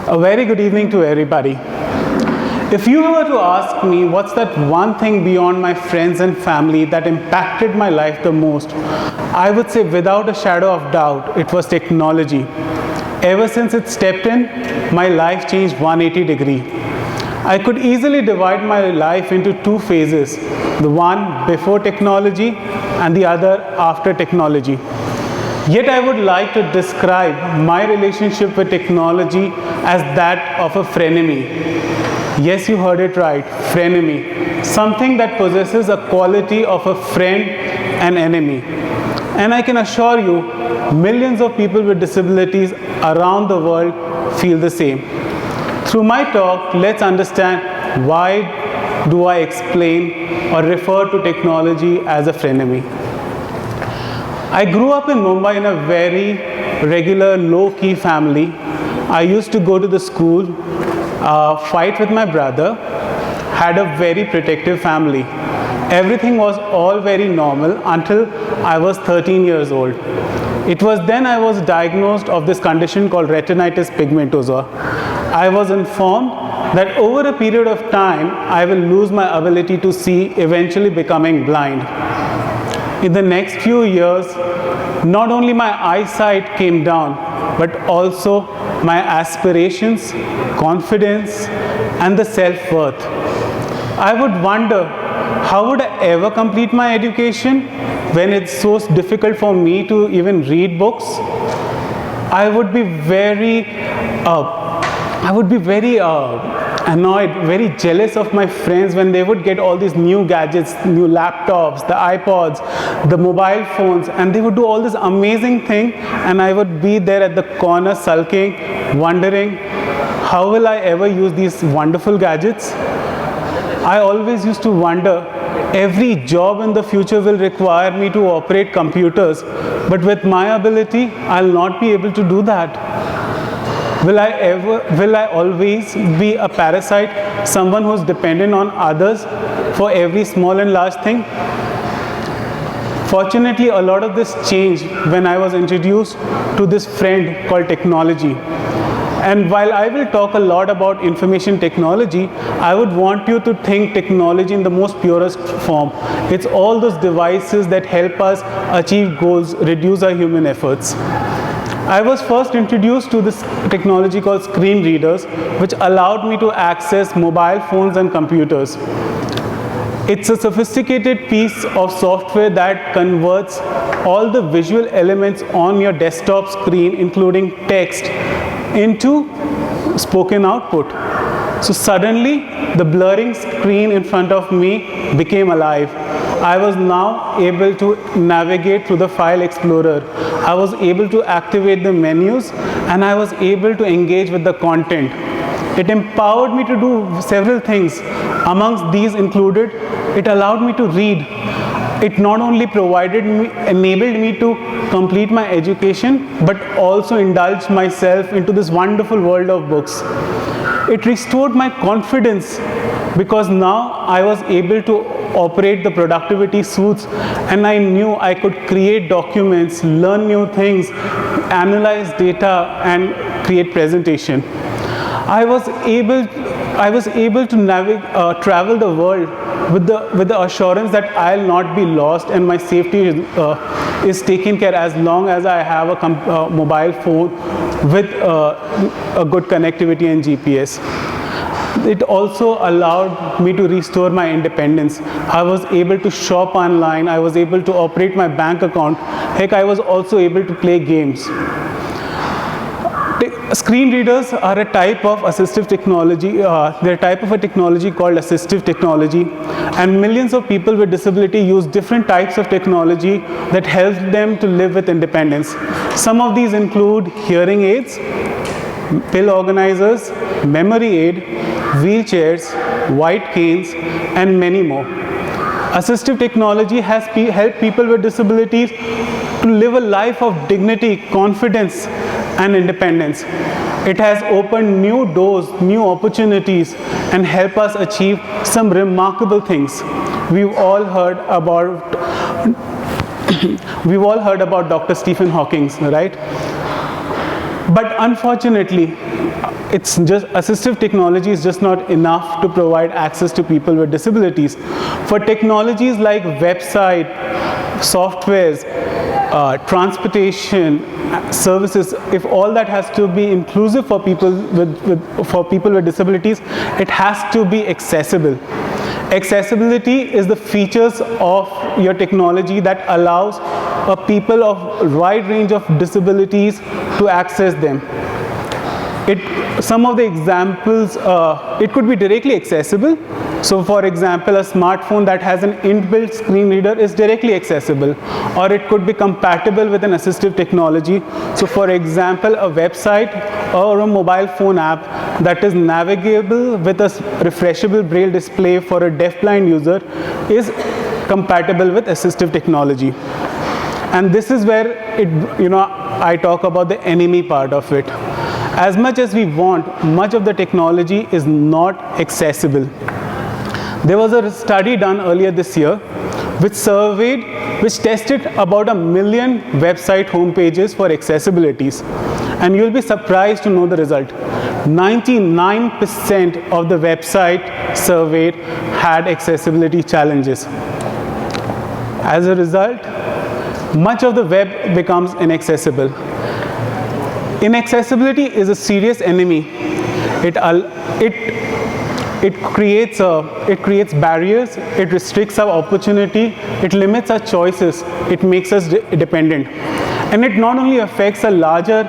A very good evening to everybody. If you were to ask me what's that one thing beyond my friends and family that impacted my life the most, I would say without a shadow of doubt, it was technology. Ever since it stepped in, my life changed 180 degrees. I could easily divide my life into two phases, the one before technology and the other after technology. Yet I would like to describe my relationship with technology as that of a frenemy. Yes, you heard it right, frenemy. Something that possesses a quality of a friend and enemy. And I can assure you, millions of people with disabilities around the world feel the same. Through my talk, let's understand why do I explain or refer to technology as a frenemy. I grew up in Mumbai in a very regular, low-key family. I used to go to the school, fight with my brother, had a very protective family. Everything was all very normal until I was 13 years old. It was then I was diagnosed of this condition called retinitis pigmentosa. I was informed that over a period of time, I will lose my ability to see, eventually becoming blind. In the next few years, not only my eyesight came down, but also my aspirations, confidence, and the self-worth. I would wonder, how would I ever complete my education when it's so difficult for me to even read books? I would be very annoyed, very jealous of my friends when they would get all these new gadgets, new laptops, the iPods, the mobile phones, and they would do all this amazing thing, and I would be there at the corner sulking, wondering, how will I ever use these wonderful gadgets? I always used to wonder, every job in the future will require me to operate computers, but with my ability, I'll not be able to do that. Will I always be a parasite, someone who's dependent on others for every small and large thing? Fortunately, a lot of this changed when I was introduced to this friend called technology. And while I will talk a lot about information technology, I would want you to think technology in the most purest form. It's all those devices that help us achieve goals, reduce our human efforts. I was first introduced to this technology called screen readers, which allowed me to access mobile phones and computers. It's a sophisticated piece of software that converts all the visual elements on your desktop screen, including text, into spoken output. So suddenly, the blurring screen in front of me became alive. I was now able to navigate through the file explorer. I was able to activate the menus, and I was able to engage with the content. It empowered me to do several things. Amongst these included, it allowed me to read. It not only enabled me to complete my education, but also indulged myself into this wonderful world of books. It restored my confidence because now I was able to operate the productivity suites, and I knew I could create documents, learn new things, analyze data, and create presentation. I was able to travel the world with the assurance that I'll not be lost and my safety is taken care as long as I have a mobile phone with a good connectivity and GPS. It also allowed me to restore my independence. I was able to shop online. I was able to operate my bank account. Heck, I was also able to play games. Screen readers are a type of assistive technology. They're a type of a technology called assistive technology. And millions of people with disability use different types of technology that helps them to live with independence. Some of these include hearing aids, pill organizers, memory aid, wheelchairs, white canes, and many more. Assistive technology has helped people with disabilities to live a life of dignity, confidence, and independence. It has opened new doors, new opportunities, and helped us achieve some remarkable things. We've all heard about Dr. Stephen Hawking, right? But unfortunately, it's just assistive technology is just not enough to provide access to people with disabilities. For technologies like website, softwares, transportation, services, if all that has to be inclusive for people with disabilities, it has to be accessible. Accessibility is the features of your technology that allows a people of a wide range of disabilities to access them. Some of the examples, it could be directly accessible. So for example, a smartphone that has an inbuilt screen reader is directly accessible, or it could be compatible with an assistive technology. So for example, a website or a mobile phone app that is navigable with a refreshable braille display for a deafblind user is compatible with assistive technology. And this is where I talk about the enemy part of it. As much as we want, much of the technology is not accessible. There was a study done earlier this year which tested about 1 million website homepages for accessibilities. And you'll be surprised to know the result. 99% of the website surveyed had accessibility challenges. As a result, much of the web becomes inaccessible. Inaccessibility is a serious enemy. It creates barriers, it restricts our opportunity, it limits our choices, it makes us dependent. And it not only affects a larger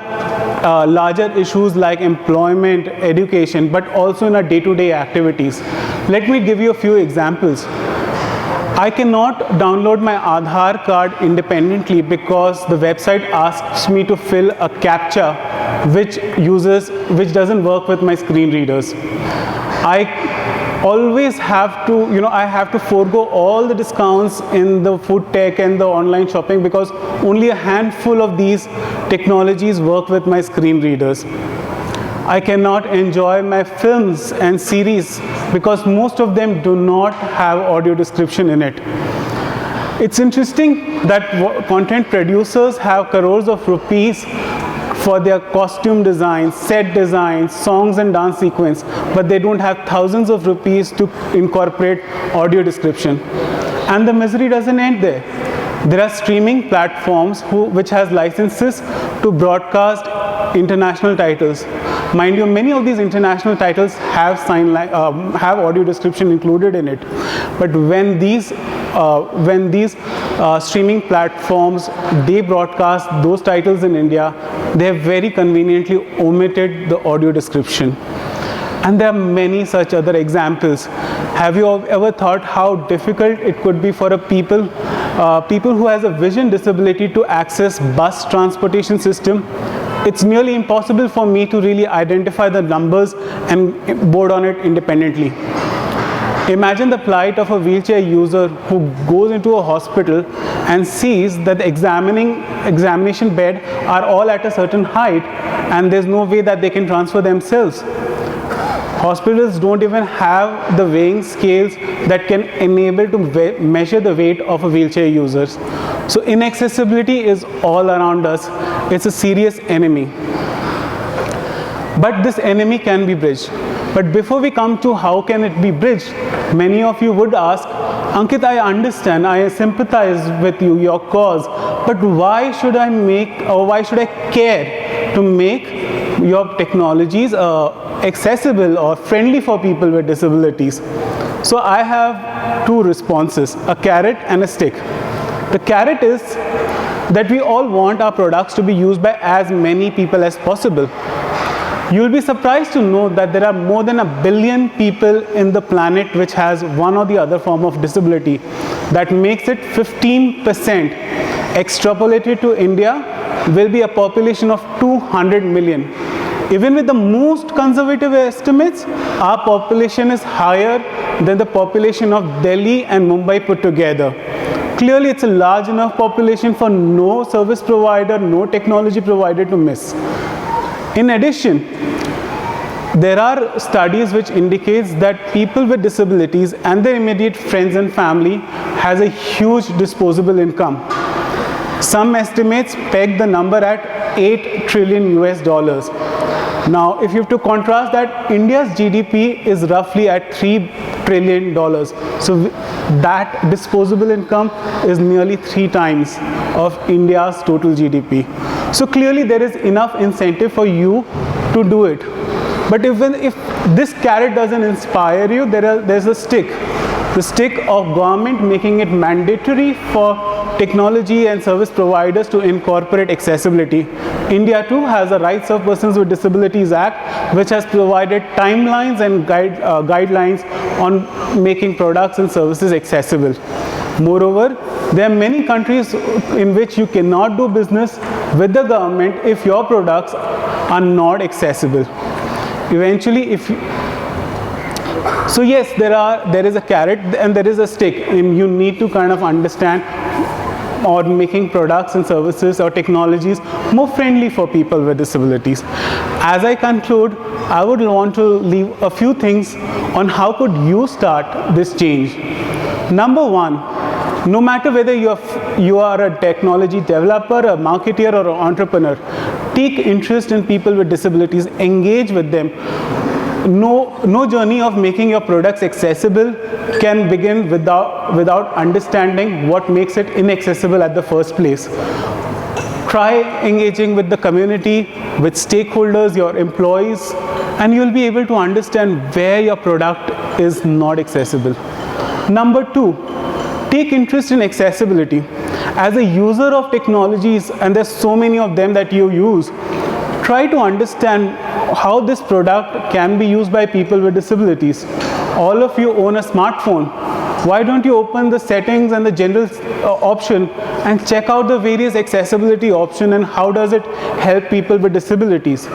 issues like employment, education, but also in our day-to-day activities. Let me give you a few examples. I cannot download my Aadhaar card independently because the website asks me to fill a CAPTCHA which doesn't work with my screen readers. I always have to, I have to forego all the discounts in the food tech and the online shopping because only a handful of these technologies work with my screen readers. I cannot enjoy my films and series because most of them do not have audio description in it. It's interesting that content producers have crores of rupees for their costume designs, set designs, songs and dance sequence, but they don't have thousands of rupees to incorporate audio description. And the misery doesn't end there. There are streaming platforms which has licenses to broadcast international titles. Mind you, many of these international titles have audio description included in it. But when these streaming platforms, they broadcast those titles in India, they have very conveniently omitted the audio description. And there are many such other examples. Have you ever thought how difficult it could be for people who has a vision disability to access bus transportation system? It's nearly impossible for me to really identify the numbers and board on it independently. Imagine the plight of a wheelchair user who goes into a hospital and sees that the examination bed are all at a certain height and there's no way that they can transfer themselves. Hospitals don't even have the weighing scales that can enable to measure the weight of a wheelchair user. So inaccessibility is all around us. It's a serious enemy. But this enemy can be bridged. But before we come to how can it be bridged, many of you would ask, Ankit, I understand, I sympathize with you, your cause, but why should I care to make your technologies accessible or friendly for people with disabilities? So I have two responses, a carrot and a stick. The carrot is that we all want our products to be used by as many people as possible. You'll be surprised to know that there are more than 1 billion people in the planet which has one or the other form of disability. That makes it 15%. Extrapolated to India will be a population of 200 million. Even with the most conservative estimates, our population is higher than the population of Delhi and Mumbai put together. Clearly, it's a large enough population for no service provider, no technology provider to miss. In addition, there are studies which indicates that people with disabilities and their immediate friends and family has a huge disposable income. Some estimates peg the number at $8 trillion US. Now, if you have to contrast that, India's GDP is roughly at $3 trillion. So that disposable income is nearly 3 times of India's total GDP. So clearly there is enough incentive for you to do it. But even if this carrot doesn't inspire you, there's a stick. The stick of government making it mandatory for technology and service providers to incorporate accessibility. India too has a Rights of Persons with Disabilities Act, which has provided timelines and guidelines on making products and services accessible. Moreover, there are many countries in which you cannot do business with the government if your products are not accessible. Eventually, so yes, there is a carrot and there is a stick, and you need to kind of understand on making products and services or technologies more friendly for people with disabilities. As I conclude, I would want to leave a few things on how could you start this change. Number one, no matter whether you are a technology developer, a marketer, or an entrepreneur, take interest in people with disabilities, engage with them. No journey of making your products accessible can begin without understanding what makes it inaccessible at the first place. Try engaging with the community, with stakeholders, your employees, and you'll be able to understand where your product is not accessible. Number two, take interest in accessibility. As a user of technologies, and there's so many of them that you use, try to understand how this product can be used by people with disabilities. All of you own a smartphone. Why don't you open the settings and the general option and check out the various accessibility options and how does it help people with disabilities?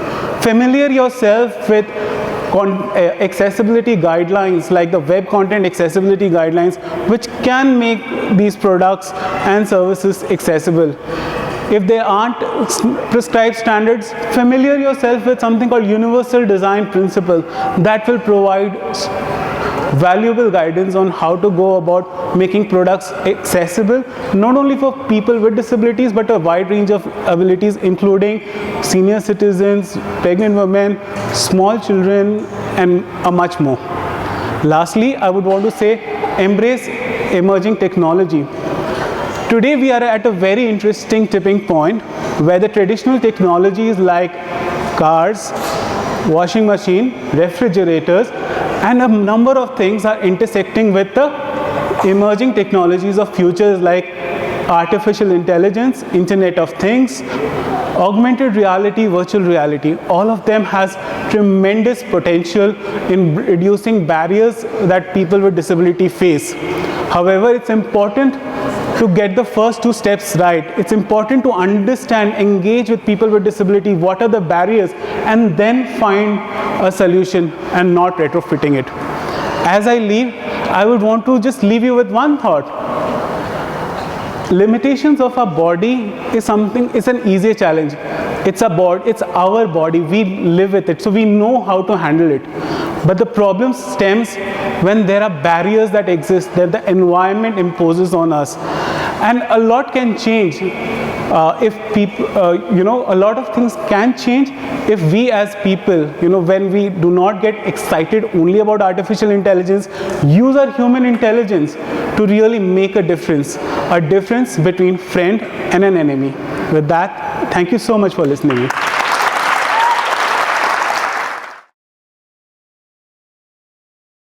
Familiar yourself with accessibility guidelines like the Web Content Accessibility Guidelines, which can make these products and services accessible. If there aren't prescribed standards, familiar yourself with something called Universal Design Principle that will provide valuable guidance on how to go about making products accessible, not only for people with disabilities, but a wide range of abilities, including senior citizens, pregnant women, small children, and much more. Lastly, I would want to say, embrace emerging technology. Today we are at a very interesting tipping point where the traditional technologies like cars, washing machine, refrigerators, and a number of things are intersecting with the emerging technologies of futures like artificial intelligence, Internet of Things, augmented reality, virtual reality. All of them has tremendous potential in reducing barriers that people with disability face. However, it's important to get the first 2 steps right. It's important to understand, engage with people with disability, what are the barriers, and then find a solution and not retrofitting it. As I leave, I would want to just leave you with one thought. Limitations of our body is an easy challenge. It's our body, we live with it, so we know how to handle it. But the problem stems when there are barriers that exist, that the environment imposes on us. And a lot can change if people, a lot of things can change if we as people, when we do not get excited only about artificial intelligence, use our human intelligence to really make a difference between friend and an enemy. With that, thank you so much for listening.